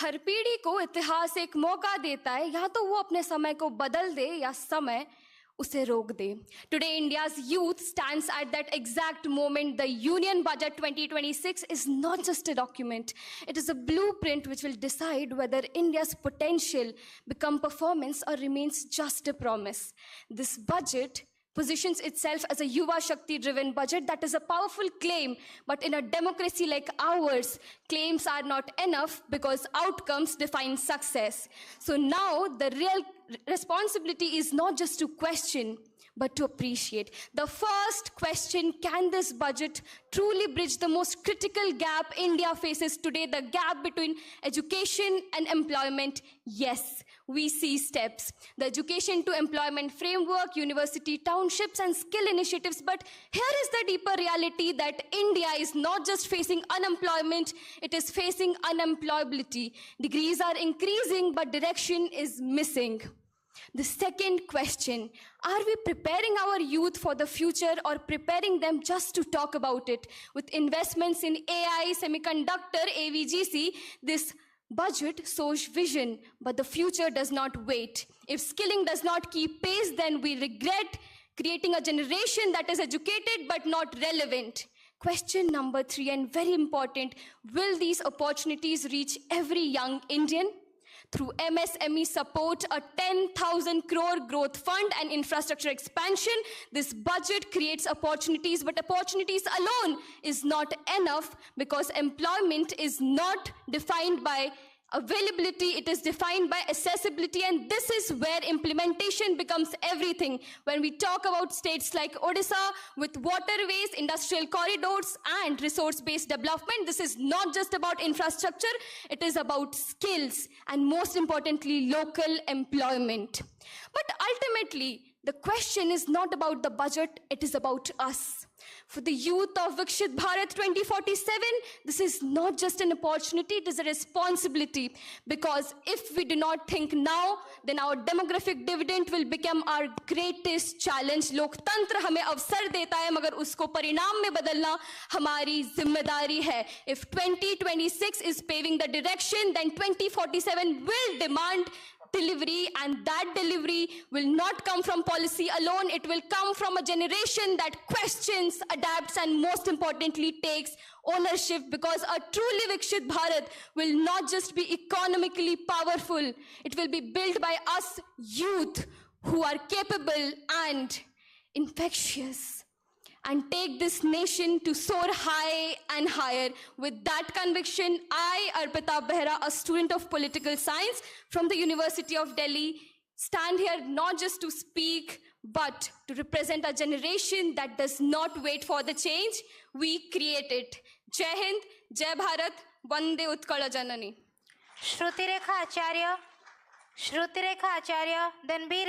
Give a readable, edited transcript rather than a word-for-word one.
हर पीढ़ी को इतिहास एक मौका देता है, या तो वो अपने समय को बदल दे या समय उसे रोक दे. Today, India's youth stands at that exact moment. The Union Budget 2026 is not just a document. It is a blueprint which will decide whether India's potential become performance or remains just a promise. This budget positions itself as a Yuva Shakti-driven budget. That is a powerful claim, but in a democracy like ours, claims are not enough because outcomes define success. So now the real responsibility is not just to question, but to appreciate. The first question, can this budget truly bridge the most critical gap India faces today, the gap between education and employment? Yes, we see steps. The education to employment framework, university townships, and skill initiatives. But here is the deeper reality that India is not just facing unemployment, it is facing unemployability. Degrees are increasing, but direction is missing. The second question, are we preparing our youth for the future or preparing them just to talk about it? With investments in AI, semiconductor, AVGC, this budget shows vision, but the future does not wait. If skilling does not keep pace, then we regret creating a generation that is educated but not relevant. Question number 3, and very important, will these opportunities reach every young Indian? Through MSME support, a 10,000 crore growth fund and infrastructure expansion, this budget creates opportunities, but opportunities alone is not enough because employment is not defined by availability, it is defined by accessibility, and this is where implementation becomes everything. When we talk about states like Odisha with waterways, industrial corridors, and resource-based development, this is not just about infrastructure, it is about skills and most importantly, local employment. But ultimately, the question is not about the budget, it is about us. For the youth of Vikshit Bharat 2047, this is not just an opportunity, it is a responsibility. Because if we do not think now, then our demographic dividend will become our greatest challenge. लोकतंत्र हमें अवसर देता है, मगर उसको परिणाम में बदलना हमारी जिम्मेदारी है. If 2026 is paving the direction, then 2047 will demand delivery, and that delivery will not come from policy alone. It will come from a generation that questions, adapts, and most importantly takes ownership, because a truly Vikshit Bharat will not just be economically powerful, it will be built by us youth who are capable and infectious and take this nation to soar high and higher. With that conviction, I, Arpita Behra, a student of political science from the University of Delhi, stand here not just to speak, but to represent a generation that does not wait for the change, we create it. Jai Hind, Jai Bharat, Vande Utkala Janani. Shruti Rekha Acharya, Dhanbir